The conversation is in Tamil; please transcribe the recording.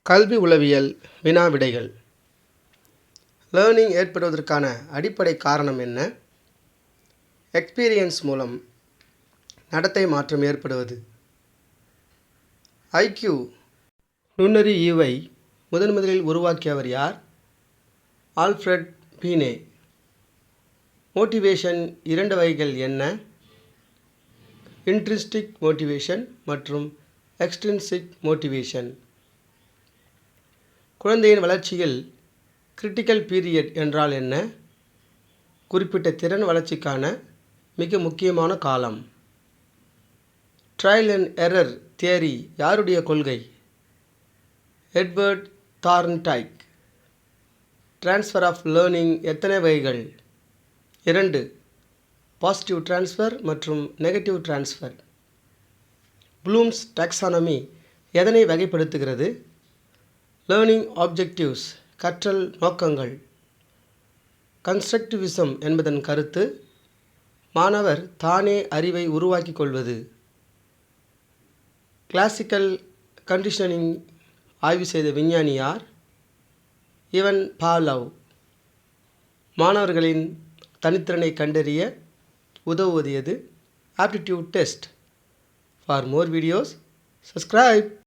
கல்வி உளவியல் வினா விடைகள். லேர்னிங் ஏற்படுவதற்கான அடிப்படை காரணம் என்ன? எக்ஸ்பீரியன்ஸ் மூலம் நடத்தை மாற்றம் ஏற்படுவது. ஐக்யூ நுண்ணறிவை முதலில் உருவாக்கியவர் யார்? ஆல்ஃப்ரெட் பீனே. மோட்டிவேஷன் இரண்டு வகைகள் என்ன? இன்ட்ரின்சிக் மோட்டிவேஷன் மற்றும் எக்ஸ்ட்ரின்சிக் மோட்டிவேஷன். குழந்தையின் வளர்ச்சியில் கிரிட்டிக்கல் பீரியட் என்றால் என்ன? குறிப்பிட்ட திறன் வளர்ச்சிக்கான மிக முக்கியமான காலம். ட்ரையல் அண்ட் எரர் தியரி யாருடைய கொள்கை? எட்வர்ட் தார்ன்டைக். டிரான்ஸ்ஃபர் ஆஃப் லேர்னிங் எத்தனை வகைகள்? 2. பாசிட்டிவ் டிரான்ஸ்ஃபர் மற்றும் நெகட்டிவ் டிரான்ஸ்ஃபர். ப்ளூம்ஸ் டாக்சானமி எதனை வகைப்படுத்துகிறது? லேர்னிங் ஆப்ஜெக்டிவ்ஸ் கற்றல் நோக்கங்கள். கன்ஸ்ட்ரக்டிவிசம் என்பதன் கருத்து மாணவர் தானே அறிவை உருவாக்கிக் கொள்வது. கிளாசிக்கல் கண்டிஷனிங் ஆய்வு செய்த விஞ்ஞானி யார்? இவன் பாவ்லவ். மாணவர்களின் தனித்திறனை கண்டறிய உதவுவது எது? Aptitude test. For more videos, subscribe.